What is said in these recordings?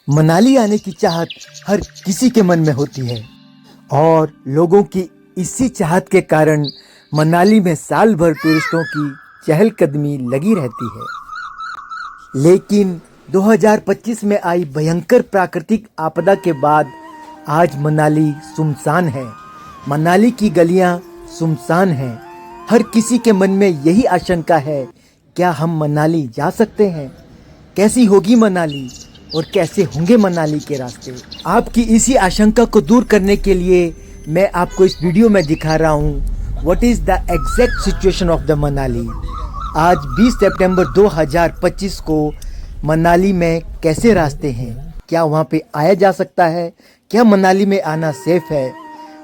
मनाली आने की चाहत हर किसी के मन में होती है और लोगों की इसी चाहत के कारण मनाली में साल भर टूरिस्टों की चहलकदमी लगी रहती है। लेकिन 2025 में आई भयंकर प्राकृतिक आपदा के बाद आज मनाली सुनसान है। मनाली की गलियां सुनसान हैं। हर किसी के मन में यही आशंका है, क्या हम मनाली जा सकते हैं? कैसी होगी मनाली और कैसे होंगे मनाली के रास्ते? आपकी इसी आशंका को दूर करने के लिए मैं आपको इस वीडियो में दिखा रहा हूँ what is the exact situation of the Manali. आज 20 सितंबर 2025 को मनाली में कैसे रास्ते हैं, क्या वहाँ पे आया जा सकता है, क्या मनाली में आना सेफ है?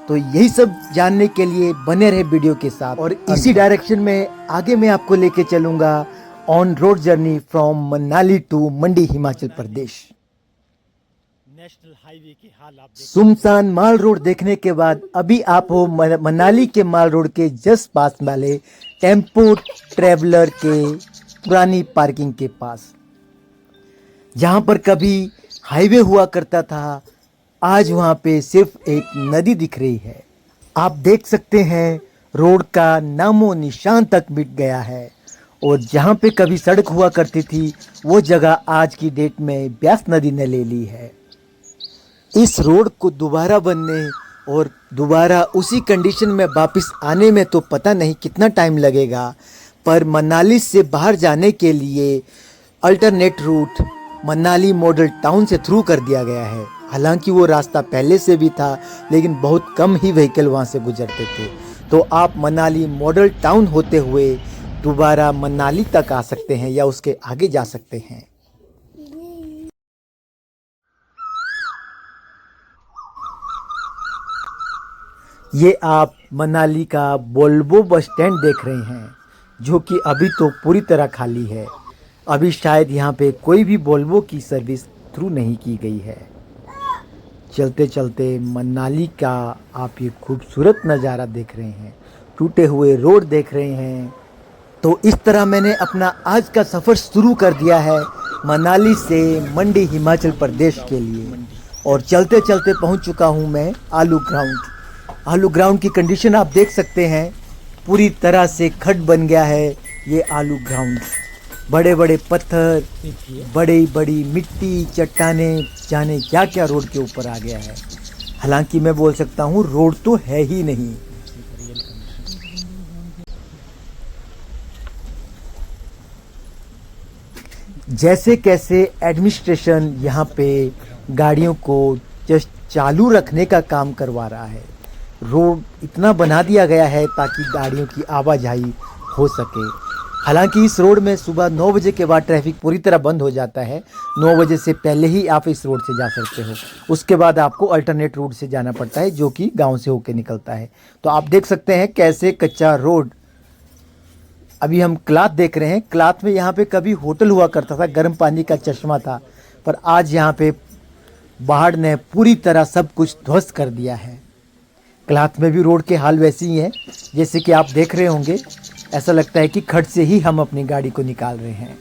तो यही सब जानने के लिए बने रहे वीडियो के साथ और इसी डायरेक्शन में आगे मैं आपको लेके चलूँगा on road journey from Manali to Mandi Himachal Pradesh. National highway के हाल आप सुनसान माल रोड देखने के बाद अभी आप हो मनाली के माल रोड के जस्ट पास वाले टेम्पो ट्रेवलर के पुरानी पार्किंग के पास, जहां पर कभी हाईवे हुआ करता था। आज वहां पे सिर्फ एक नदी दिख रही है। आप देख सकते हैं रोड का नामो निशान तक मिट गया है और जहां पे कभी सड़क हुआ करती थी वो जगह आज की डेट में ब्यास नदी ने ले ली है। इस रोड को दोबारा बनने और दोबारा उसी कंडीशन में वापस आने में तो पता नहीं कितना टाइम लगेगा, पर मनाली से बाहर जाने के लिए alternate root Manali model town से थ्रू कर दिया गया है। हालांकि वो रास्ता पहले से भी था लेकिन बहुत कम ही व्हीकल वहाँ से गुजरते थे, तो आप मनाली मॉडल टाउन होते हुए दोबारा मनाली तक आ सकते हैं या उसके आगे जा सकते हैं। ये आप मनाली का वोल्वो बस स्टैंड देख रहे हैं, जो कि अभी तो पूरी तरह खाली है। अभी शायद यहाँ पे कोई भी वोल्वो की सर्विस थ्रू नहीं की गई है। चलते चलते मनाली का आप ये खूबसूरत नज़ारा देख रहे हैं, टूटे हुए रोड देख रहे हैं। तो इस तरह मैंने अपना आज का सफ़र शुरू कर दिया है मनाली से मंडी हिमाचल प्रदेश के लिए और चलते चलते पहुंच चुका हूं मैं आलू ग्राउंड। आलू ग्राउंड की कंडीशन आप देख सकते हैं, पूरी तरह से खड्ड बन गया है ये आलू ग्राउंड। बड़े बड़े पत्थर, बड़ी बड़ी मिट्टी, चट्टानें, जाने क्या क्या रोड के ऊपर आ गया है। हालांकि मैं बोल सकता हूँ रोड तो है ही नहीं। जैसे कैसे एडमिनिस्ट्रेशन यहाँ पे गाड़ियों को जस्ट चालू रखने का काम करवा रहा है। रोड इतना बना दिया गया है ताकि गाड़ियों की आवाजाही हो सके। हालांकि इस रोड में सुबह 9 बजे के बाद ट्रैफिक पूरी तरह बंद हो जाता है। 9 बजे से पहले ही आप इस रोड से जा सकते हो, उसके बाद आपको अल्टरनेट रूट से जाना पड़ता है जो कि गांव से होकर निकलता है। तो आप देख सकते हैं कैसे कच्चा रोड। अभी हम क्लाथ देख रहे हैं। क्लाथ में यहाँ पे कभी होटल हुआ करता था, गर्म पानी का चश्मा था, पर आज यहाँ पे बाढ़ ने पूरी तरह सब कुछ ध्वस्त कर दिया है। क्लाथ में भी रोड के हाल वैसे ही हैं जैसे कि आप देख रहे होंगे। ऐसा लगता है कि खड्ड से ही हम अपनी गाड़ी को निकाल रहे हैं।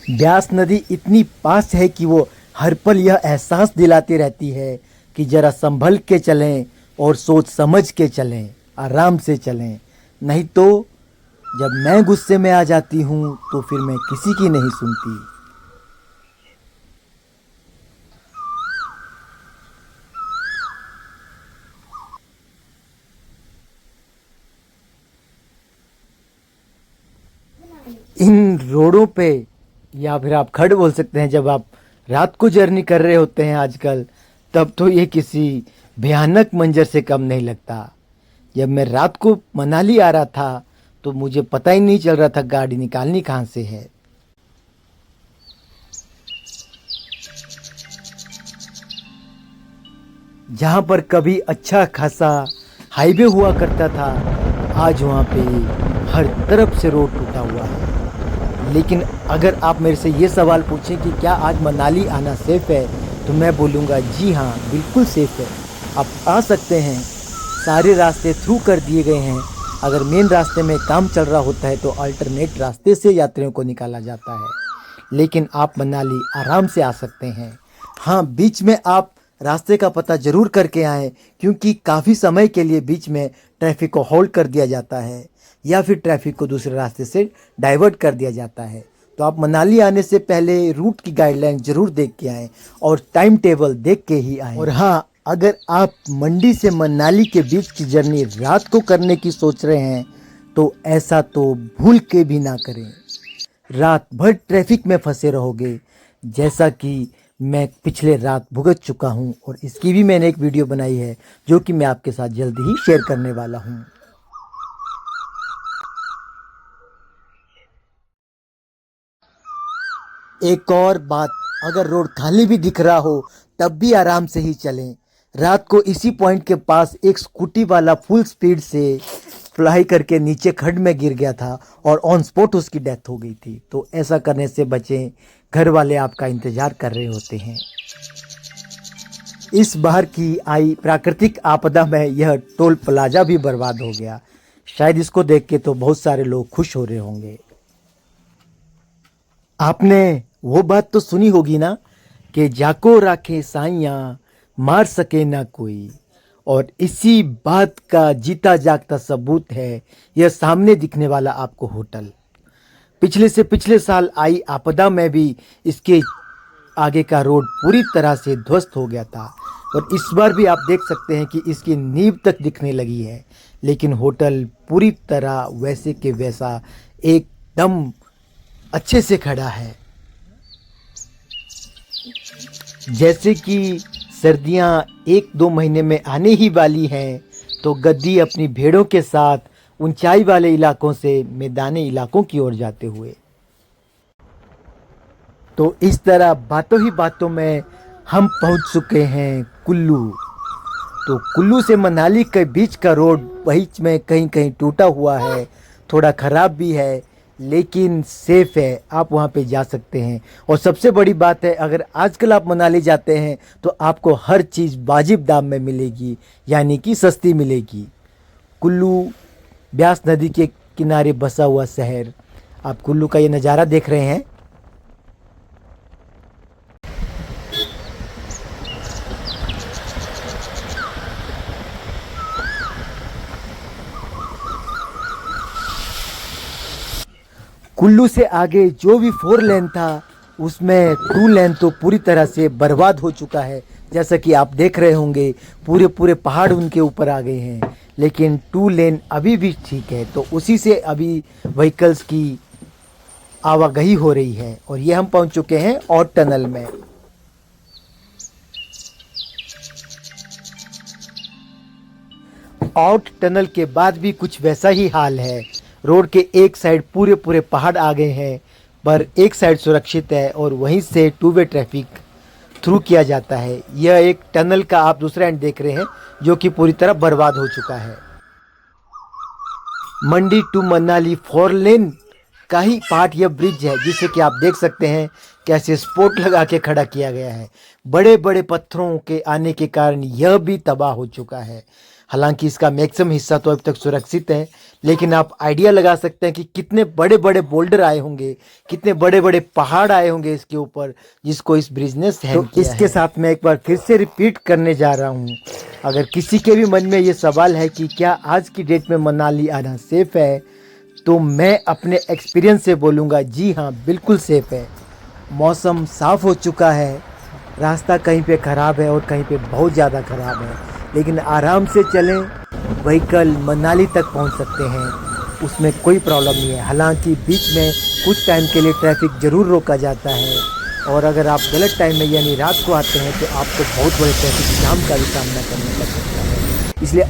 ब्यास नदी इतनी पास है कि वो हर पल यह एहसास दिलाती रहती है कि जरा संभल के चलें और सोच समझ के चलें, आराम से चलें, नहीं तो जब मैं गुस्से में आ जाती हूँ तो फिर मैं किसी की नहीं सुनती। इन रोडों पे, या फिर आप खड्ड बोल सकते हैं, जब आप रात को जर्नी कर रहे होते हैं आजकल, तब तो ये किसी भयानक मंजर से कम नहीं लगता। जब मैं रात को मनाली आ रहा था तो मुझे पता ही नहीं चल रहा था गाड़ी निकालनी कहाँ से है। जहाँ पर कभी अच्छा खासा हाईवे हुआ करता था, आज वहाँ पे हर तरफ से रोड टूटा हुआ है। लेकिन अगर आप मेरे से ये सवाल पूछें कि क्या आज मनाली आना सेफ़ है, तो मैं बोलूँगा जी हाँ, बिल्कुल सेफ़ है। आप आ सकते हैं, सारे रास्ते थ्रू कर दिए गए हैं। अगर मेन रास्ते में काम चल रहा होता है तो अल्टरनेट रास्ते से यात्रियों को निकाला जाता है। लेकिन आप मनाली आराम से आ सकते हैं। हाँ, बीच में आप रास्ते का पता ज़रूर करके आएँ, क्योंकि काफ़ी समय के लिए बीच में ट्रैफिक को होल्ड कर दिया जाता है या फिर ट्रैफिक को दूसरे रास्ते से डाइवर्ट कर दिया जाता है। तो आप मनाली आने से पहले रूट की गाइडलाइन ज़रूर देख के आएँ और टाइम टेबल देख के ही आएँ। और हाँ, अगर आप मंडी से मनाली के बीच की जर्नी रात को करने की सोच रहे हैं तो ऐसा तो भूल के भी ना करें। रात भर ट्रैफिक में फंसे रहोगे, जैसा कि मैं पिछले रात भुगत चुका हूं, और इसकी भी मैंने एक वीडियो बनाई है जो कि मैं आपके साथ जल्दी ही शेयर करने वाला हूं। एक और बात, अगर रोड खाली भी दिख रहा हो तब भी आराम से ही चलें। रात को इसी पॉइंट के पास एक स्कूटी वाला फुल स्पीड से फ्लाई करके नीचे खड्ड में गिर गया था और ऑन स्पॉट उसकी डेथ हो गई थी। तो ऐसा करने से बचें, घर वाले आपका इंतज़ार कर रहे होते हैं। इस बार की आई प्राकृतिक आपदा में यह टोल प्लाजा भी बर्बाद हो गया। शायद इसको देख के तो बहुत सारे लोग खुश हो रहे होंगे। आपने वो बात तो सुनी होगी ना कि जाको राखे साइयाँ मार सके ना कोई, और इसी बात का जीता जागता सबूत है यह सामने दिखने वाला आपको होटल। पिछले से पिछले साल आई आपदा में भी इसके आगे का रोड पूरी तरह से ध्वस्त हो गया था, और इस बार भी आप देख सकते हैं कि इसकी नींव तक दिखने लगी है, लेकिन होटल पूरी तरह वैसे के वैसा एकदम अच्छे से खड़ा है। जैसे कि सर्दियां 1-2 महीने में आने ही वाली हैं, तो गद्दी अपनी भेड़ों के साथ ऊंचाई वाले इलाकों से मैदानी इलाकों की ओर जाते हुए। तो इस तरह बातों ही बातों में हम पहुंच चुके हैं कुल्लू। तो कुल्लू से मनाली के बीच का रोड बीच में कहीं कहीं टूटा हुआ है, थोड़ा ख़राब भी है, लेकिन सेफ है, आप वहाँ पे जा सकते हैं। और सबसे बड़ी बात है, अगर आजकल आप मनाली जाते हैं तो आपको हर चीज़ वाजिब दाम में मिलेगी, यानी कि सस्ती मिलेगी। कुल्लू ब्यास नदी के किनारे बसा हुआ शहर, आप कुल्लू का ये नज़ारा देख रहे हैं। कुल्लू से आगे जो भी 4 लेन था उसमें 2 लेन तो पूरी तरह से बर्बाद हो चुका है। जैसा कि आप देख रहे होंगे पूरे पूरे पहाड़ उनके ऊपर आ गए हैं, लेकिन 2 लेन अभी भी ठीक है। तो उसी से अभी व्हीकल्स की आवागही हो रही है, और ये हम पहुंच चुके हैं और टनल में। आउट टनल के बाद भी कुछ वैसा ही हाल है। रोड के एक साइड पूरे पूरे पहाड़ आ गए हैं, पर एक साइड सुरक्षित है और वहीं से 2 वे ट्रैफिक थ्रू किया जाता है। यह एक टनल का आप दूसरा एंड देख रहे हैं जो कि पूरी तरह बर्बाद हो चुका है। मंडी टू मनाली 4 लेन का ही पार्ट यह ब्रिज है, जिसे कि आप देख सकते हैं कैसे स्पोर्ट लगा के खड़ा किया गया है। बड़े बड़े पत्थरों के आने के कारण यह भी तबाह हो चुका है। हालांकि इसका मैक्सिमम हिस्सा तो अभी तक सुरक्षित है, लेकिन आप आइडिया लगा सकते हैं कि कितने बड़े बड़े बोल्डर आए होंगे, कितने बड़े बड़े पहाड़ आए होंगे इसके ऊपर, जिसको इस ब्रिज ने सहन किया है। इसके साथ मैं एक बार फिर से रिपीट करने जा रहा हूँ, अगर किसी के भी मन में ये सवाल है कि क्या आज की डेट में मनाली आना सेफ है, तो मैं अपने एक्सपीरियंस से बोलूँगा जी हाँ, बिल्कुल सेफ है। मौसम साफ़ हो चुका है, रास्ता कहीं पे ख़राब है और कहीं पे बहुत ज़्यादा ख़राब है, लेकिन आराम से चलें, व्हीकल मनाली तक पहुंच सकते हैं, उसमें कोई प्रॉब्लम नहीं है। हालांकि बीच में कुछ टाइम के लिए ट्रैफिक ज़रूर रोका जाता है, और अगर आप गलत टाइम में यानी रात को आते हैं तो आपको बहुत बड़े ट्रैफिक जाम का भी सामना करना पड़ सकता है। इसलिए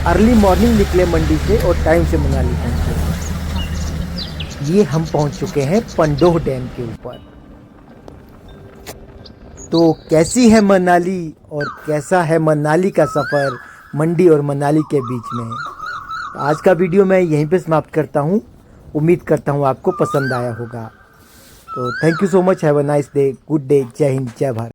अर्ली मॉर्निंग निकले मंडी से और टाइम से मनाली पहुँचे। ये हम पहुँच चुके हैं पंडोह डैम के ऊपर। तो कैसी है मनाली और कैसा है मनाली का सफ़र मंडी और मनाली के बीच में। आज का वीडियो मैं यहीं पे समाप्त करता हूँ। उम्मीद करता हूँ आपको पसंद आया होगा। तो thank you so much. Have a nice day, good day, जय हिंद, जय भारत।